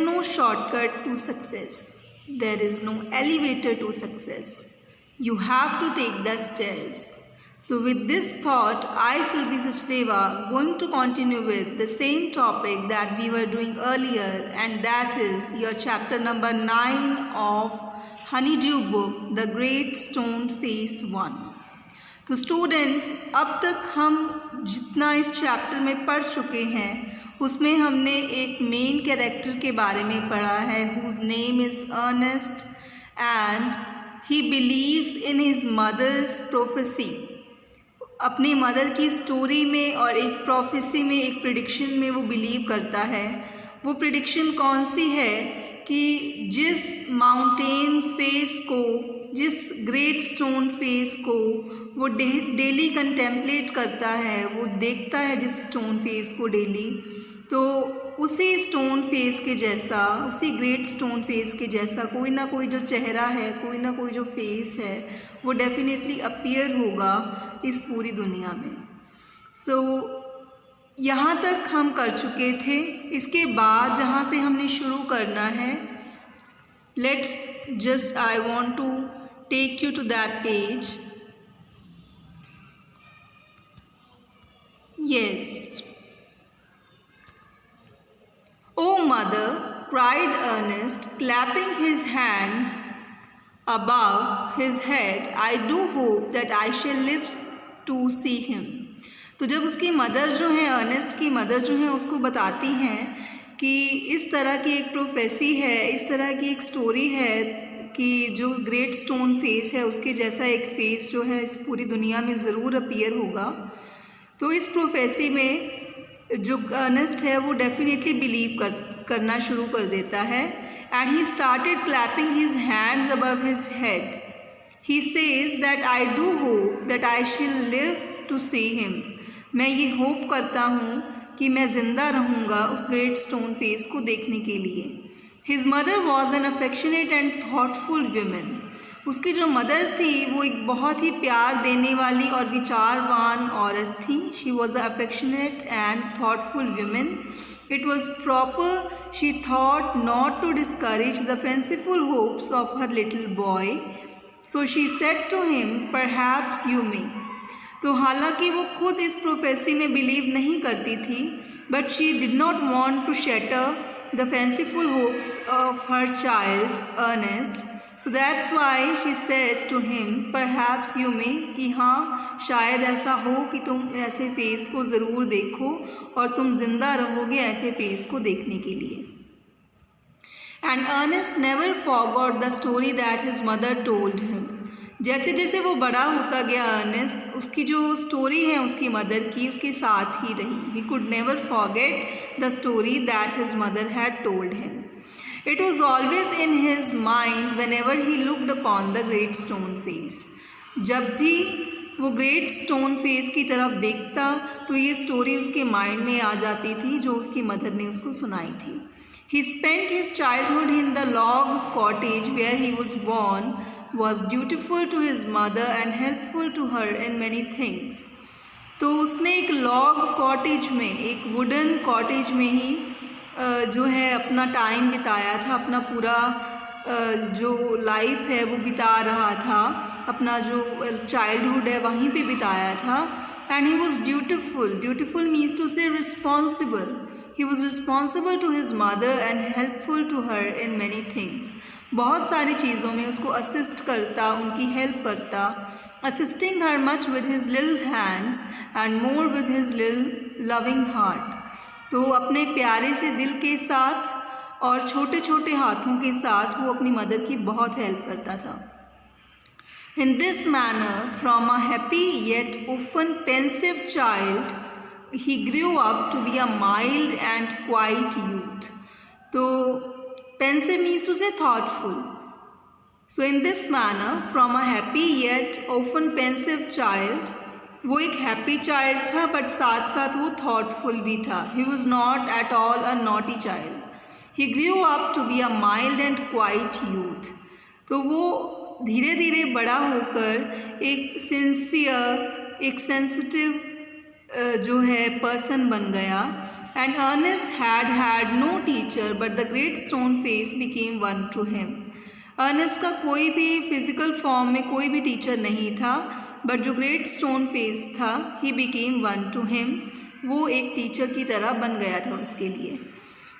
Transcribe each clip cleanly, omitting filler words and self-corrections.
no shortcut to success. There is no elevator to success. You have to take the stairs. So with this thought, I, Surbhi Sachdeva, going to continue with the same topic that we were doing earlier, and that is your chapter number 9 of Honeydew book, The Great Stone Face 1. तो students, अब तक हम जितना इस chapter में पढ़ चुके हैं उसमें हमने एक मेन कैरेक्टर के बारे में पढ़ा है, whose name is Ernest and he believes in his mother's prophecy. अपनी मदर की स्टोरी में और एक प्रोफेसी में, एक प्रिडिक्शन में वो बिलीव करता है. वो प्रिडिक्शन कौन सी है कि जिस माउंटेन फेस को, जिस ग्रेट स्टोन फेस को वो डेली कंटेम्पलेट करता है, वो देखता है जिस स्टोन फेस को डेली, तो उसी स्टोन फेस के जैसा, उसी ग्रेट स्टोन फेस के जैसा कोई ना कोई जो चेहरा है, कोई ना कोई जो फेस है, वो डेफिनेटली अपीयर होगा इस पूरी दुनिया में. सो यहाँ तक हम कर चुके थे. इसके बाद जहाँ से हमने शुरू करना है, let's just, I want to take you to that page. Yes. "Oh mother," cried Ernest, clapping his hands above his head, "I do hope that I shall live to see him." तो जब उसकी mother जो है, Ernest की mother जो है, उसको बताती हैं कि इस तरह की एक प्रोफेसी है, इस तरह की एक स्टोरी है कि जो ग्रेट स्टोन फेस है उसके जैसा एक फेस जो है इस पूरी दुनिया में ज़रूर अपीयर होगा, तो इस प्रोफेसी में जो अर्नेस्ट है वो डेफिनेटली बिलीव करना शुरू कर देता है. And he started clapping his hands above his head. He says that I do hope that I शिल लिव टू सी हिम. मैं ये होप करता हूँ कि मैं ज़िंदा रहूँगा उस ग्रेट स्टोन फेस को देखने के लिए. His mother was an affectionate and thoughtful woman. उसकी जो मदर थी वो एक बहुत ही प्यार देने वाली और विचारवान औरत थी. She was a affectionate and thoughtful woman. It was proper, she thought, not to discourage the fanciful hopes of her little boy. So she said to him, perhaps you may. तो हालांकि वो खुद इस प्रोफेसी में believe नहीं करती थी, but she did not want to shatter the fanciful hopes of her child Ernest. So that's why she said to him, perhaps you may, कि हाँ शायद ऐसा हो कि तुम ऐसे फेस को ज़रूर देखो और तुम ज़िंदा रहोगे ऐसे फेस को देखने के लिए. And Ernest never forgot the story that his mother told him. जैसे जैसे वो बड़ा होता गया अर्नेस्ट, उसकी जो स्टोरी है उसकी मदर की उसके साथ ही रही. He could never forget the story that his mother had told him. It was always in his mind whenever he looked upon the great stone face. जब भी वो ग्रेट स्टोन फेस की तरफ देखता तो ये स्टोरी उसके माइंड में आ जाती थी जो उसकी मदर ने उसको सुनाई थी. He spent his childhood in the log cottage where he was born, was dutiful to his mother and helpful to her in many things. तो उसने एक लॉग कॉटेज में, एक वुडन कॉटेज में ही जो है अपना टाइम बिताया था, अपना पूरा जो लाइफ है वो बिता रहा था, अपना जो चाइल्डहुड है वहीं पे बिताया था. And he was dutiful. Dutiful means to say responsible. He was responsible to his mother and helpful to her in many things. बहुत सारी चीज़ों में उसको असिस्ट करता, उनकी हेल्प करता. Assisting her much with his little hands and more with his little loving heart. तो अपने प्यारे से दिल के साथ और छोटे छोटे हाथों के साथ वो अपनी मदर की बहुत हेल्प करता था. In this manner, from a happy yet often pensive child, he grew up to be a mild and quiet youth. तो pensive means to say thoughtful. So in this manner, from a happy yet often pensive child, वो एक happy child था but साथ साथ वो thoughtful भी था. He was not at all a naughty child. He grew up to be a mild and quiet youth. तो वो धीरे धीरे बड़ा होकर एक सिंसियर, एक सेंसिटिव जो है पर्सन बन गया. And Ernest had no teacher, but the great stone face became one to him. Ernest का कोई भी फिजिकल फॉर्म में कोई भी टीचर नहीं था, बट जो ग्रेट स्टोन फेस था, he became one two him, वो एक टीचर की तरह बन गया था उसके लिए.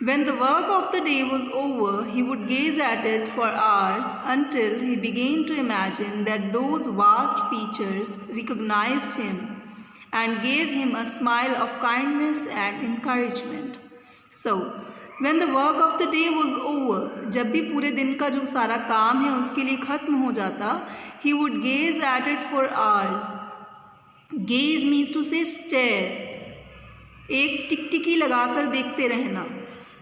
When the work of the day was over, he would gaze at it for hours until he began to imagine that those vast features recognized him and gave him a smile of kindness and encouragement. So, when the work of the day was over, जब भी पूरे दिन का जो सारा काम है उसके लिए ख़त्म हो जाता, he would gaze at it for hours. Gaze means to say stare. एक टिकटिकी लगाकर देखते रहना.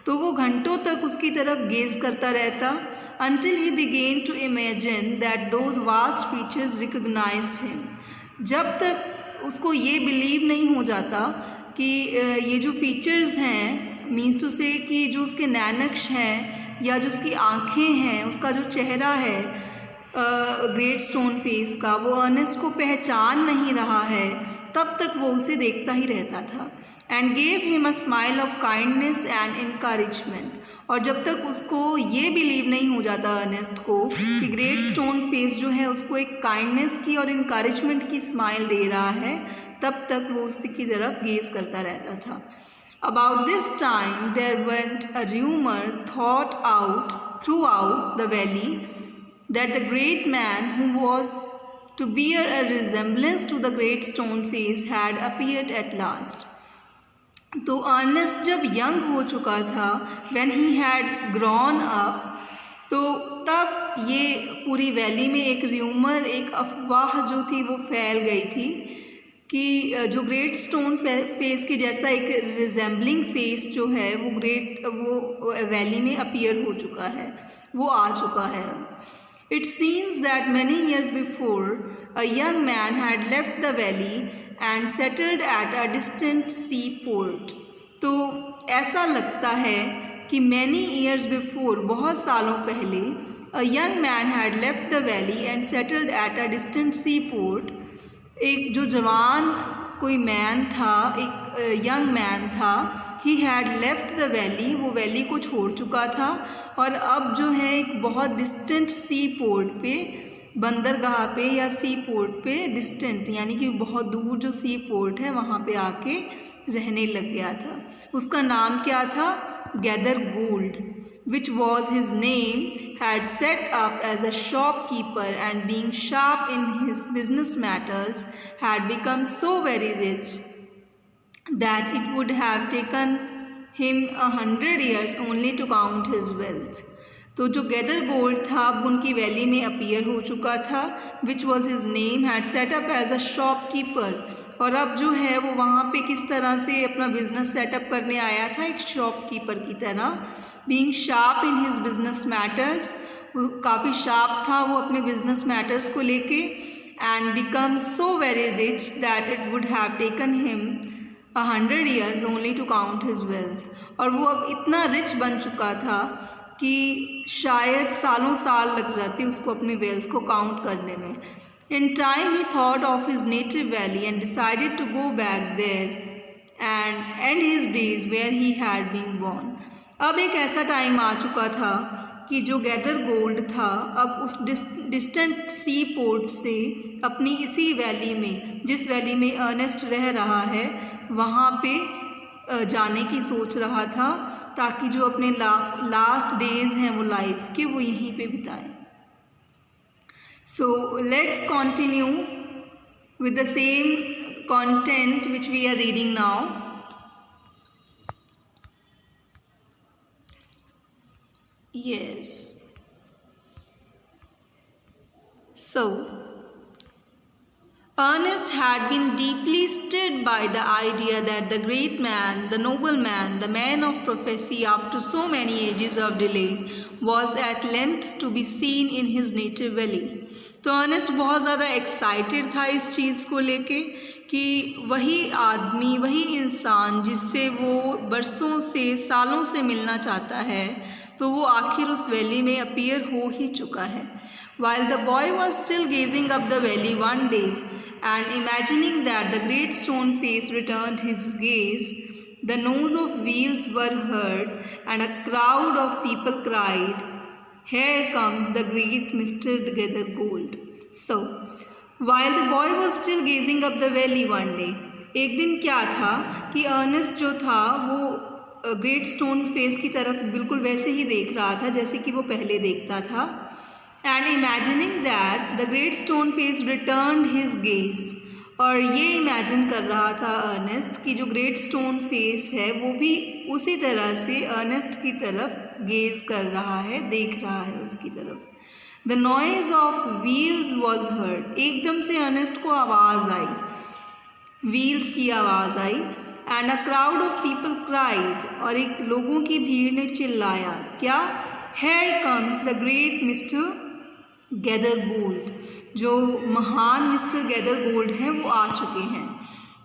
तो वो घंटों तक उसकी तरफ गेज करता रहता, until he began to imagine that those vast features recognized him. जब तक उसको ये बिलीव नहीं हो जाता कि ये जो फीचर्स हैं, मीन्स टू से कि जो उसके नैनक्श हैं या जो उसकी आँखें हैं, उसका जो चेहरा है ग्रेट स्टोन फेस का, वो अर्नेस्ट को पहचान नहीं रहा है, तब तक वो उसे देखता ही रहता था. And gave him a smile of kindness and encouragement. और जब तक उसको ये बिलीव नहीं हो जाता अर्नेस्ट को कि ग्रेट स्टोन फेस जो है उसको एक काइंडनेस की और इनकरेजमेंट की स्माइल दे रहा है, तब तक वो उसकी तरफ गेज करता रहता था. About this time there went a rumor thought out throughout the valley that the great man who was to bear a resemblance to the great stone face had appeared at last. तो Ernest जब young हो चुका था, when he had grown up, तो तब ये पूरी valley में एक र्यूमर, एक अफवाह जो थी वो फैल गई थी कि जो ग्रेट स्टोन फेस के जैसा एक रिजेंबलिंग फेस जो है वो वैली में अपीयर हो चुका है, वो आ चुका है. It seems that many years before a young man had left the valley and settled at a distant seaport. तो ऐसा लगता है कि many years before, बहुत सालों पहले, a young man had left the valley and settled at a distant seaport. एक जो जवान कोई मैन था, एक यंग मैन था, he had left the valley, वो वैली को छोड़ चुका था और अब जो है एक बहुत डिस्टेंट सी पोर्ट पे, बंदरगाह पे या सी पोर्ट पे, डिस्टेंट यानी कि बहुत दूर जो सी पोर्ट है वहाँ पे आके रहने लग गया था. उसका नाम क्या था? Gather gold, which was his name, had set up as a shopkeeper and being sharp in his business matters had become so very rich that it would have taken him 100 years only to count his wealth. तो जो gather gold था अब उनकी valley में appear हो चुका था, which was his name, had set up as a shopkeeper. और अब जो है वो वहाँ पे किस तरह से अपना बिजनेस सेटअप करने आया था, एक शॉपकीपर की तरह. Being sharp in his business matters, वो काफ़ी शार्प था वो अपने बिजनेस मैटर्स को लेके. And become so very rich that it would have taken him 100 years only to count his wealth. और वो अब इतना रिच बन चुका था कि शायद सालों साल लग जाते उसको अपने वेल्थ को काउंट करने में. In time he thought of his native valley and decided to go back there and end his days where he had been born. अब एक ऐसा टाइम आ चुका था कि जो गैदर गोल्ड था अब उस डिस्टेंट सी पोर्ट से अपनी इसी वैली में, जिस वैली में अर्नेस्ट रह रहा है, वहाँ पे जाने की सोच रहा था ताकि जो अपने लास्ट डेज हैं वो लाइफ के, वो यहीं पे बिताए. So let's continue with the same content which we are reading now. Yes. So, Ernest had been deeply stirred by the idea that the great man, the noble man, the man of prophecy after so many ages of delay, was at length to be seen in his native valley. तो Ernest बहुत ज़्यादा excited था इस चीज़ को लेके कि वही आदमी, वही इंसान जिससे वो बरसों से, सालों से मिलना चाहता है, तो वो आखिर उस वैली में अपीयर हो ही चुका है. While the boy was still gazing up the valley one day and imagining that the great stone face returned his gaze, The noise of wheels were heard, and a crowd of people cried, "Here comes the great Mr. Gathergold." So, while the boy was still gazing up the valley one day, एक दिन क्या था कि Ernest जो था वो great stone face की तरफ बिल्कुल वैसे ही देख रहा था जैसे कि वो पहले देखता था. And imagining that the great stone face returned his gaze, और ये इमेजिन कर रहा था अर्नेस्ट कि जो ग्रेट स्टोन फेस है वो भी उसी तरह से अर्नेस्ट की तरफ गेज कर रहा है, देख रहा है उसकी तरफ. The noise of wheels was heard. एकदम से अर्नेस्ट को आवाज़ आई, व्हील्स की आवाज़ आई. And a crowd of people cried, और एक लोगों की भीड़ ने चिल्लाया, क्या? Here comes the great mister Gathergold. जो महान मिस्टर गैदरगोल्ड हैं वो आ चुके हैं.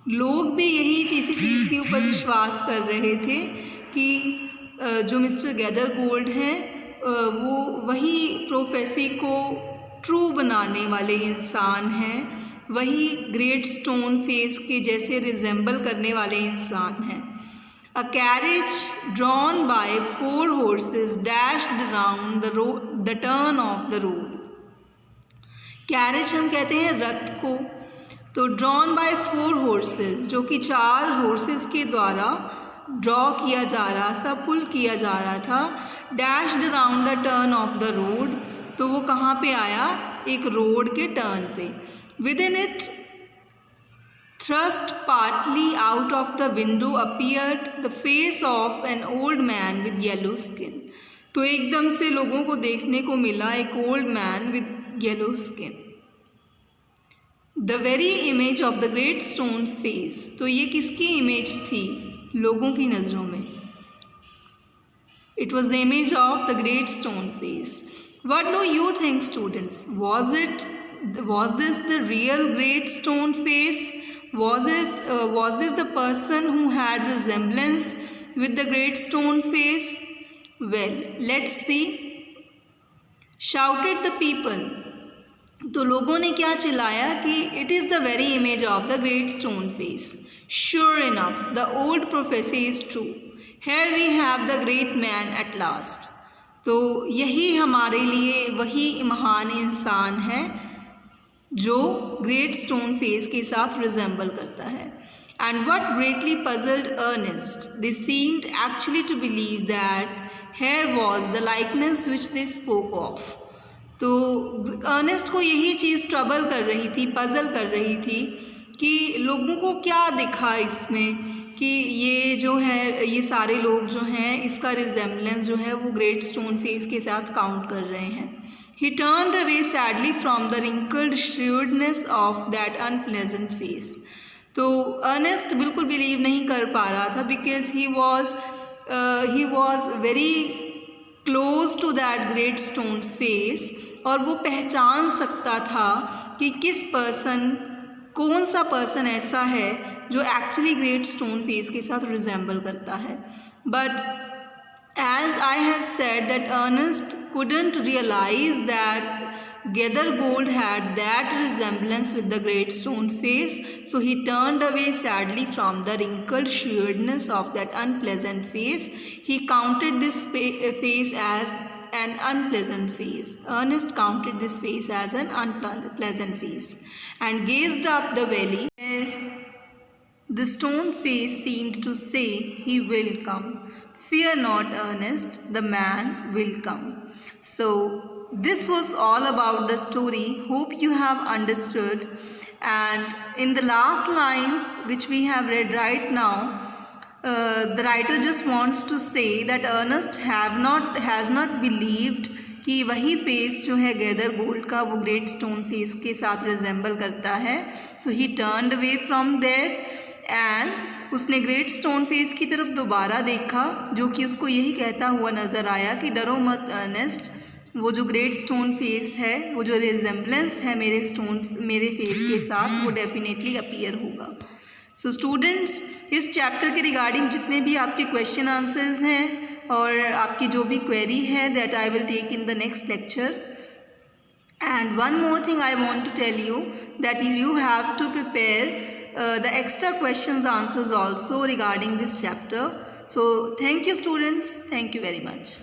लोग भी यही इसी चीज़ के ऊपर विश्वास कर रहे थे कि जो मिस्टर गैदरगोल्ड हैं वो वही प्रोफेसी को ट्रू बनाने वाले इंसान हैं, वही ग्रेट स्टोन फेस के जैसे रिजेंबल करने वाले इंसान हैं. A carriage drawn by 4 horses dashed around the turn of the road. Carriage हम कहते हैं रथ को, तो ड्रॉन बाय 4 horses, जो कि 4 horses के द्वारा ड्रॉ किया जा रहा था, पुल किया जा रहा था. Dashed around the turn of the road, तो वो कहाँ पे आया? एक रोड के टर्न पे. Within it, thrust partly out of the window, appeared the face of an old man with yellow skin. तो एकदम से लोगों को देखने को मिला एक old man with yellow skin. The very image of the great stone face. तो ये किसकी इमेज थी लोगों की नज़रों में? It was the image of the great stone face. What do you think students? Was this the real great stone face? Was this the person who had resemblance with the great stone face? Well, let's see. Shouted the people. तो लोगों ने क्या चिल्लाया कि it is the very image of the great stone face. Sure enough, the old prophecy is true. Here we have the great man at last. तो यही हमारे लिए वही महान इंसान है जो ग्रेट स्टोन फेस के साथ रिजेंबल करता है. And what greatly puzzled Ernest, they seemed actually to believe that here was the likeness which they spoke of. तो अर्नेस्ट को यही चीज़ ट्रबल कर रही थी, पजल कर रही थी कि लोगों को क्या दिखा इसमें कि ये जो है, ये सारे लोग जो हैं इसका रिजेम्बलेंस जो है वो ग्रेट स्टोन फेस के साथ काउंट कर रहे हैं. He turned away sadly from the wrinkled shrewdness of that unpleasant face. तो अर्नेस्ट बिल्कुल बिलीव नहीं कर पा रहा था because he was very close to that great stone face, और वो पहचान सकता था कि कौन सा पर्सन ऐसा है जो एक्चुअली ग्रेट स्टोन फेस के साथ रिजेंबल करता है. But as I have said that Ernest couldn't realize that Gathergold had that resemblance with the great stone face, so he turned away sadly from the wrinkled shrewdness of that unpleasant face. He counted this face as an unpleasant face. Ernest counted this face as an unpleasant face and gazed up the valley. The stone face seemed to say, "He will come. Fear not, Ernest, the man will come." So this was all about the story. Hope you have understood. And in the last lines which we have read right now, the writer just wants to say that Ernest has not believed कि वही face जो है गैदरगोल्ड का वो great stone face के साथ resemble करता है. So he turned away from there and उसने ग्रेट स्टोन फेस की तरफ दोबारा देखा जो कि उसको यही कहता हुआ नज़र आया कि डरो मत अर्नेस्ट, वो जो ग्रेट स्टोन फेस है, वो जो रिजेंबलेंस है मेरे फेस के साथ, वो डेफिनेटली अपीयर होगा. सो स्टूडेंट्स, इस चैप्टर के रिगार्डिंग जितने भी आपके क्वेश्चन आंसर्स हैं और आपकी जो भी क्वेरी है that I will take in the next lecture. And one more thing I want to tell you that you have to prepare the extra questions answers also regarding this chapter. So thank you students. Thank you very much.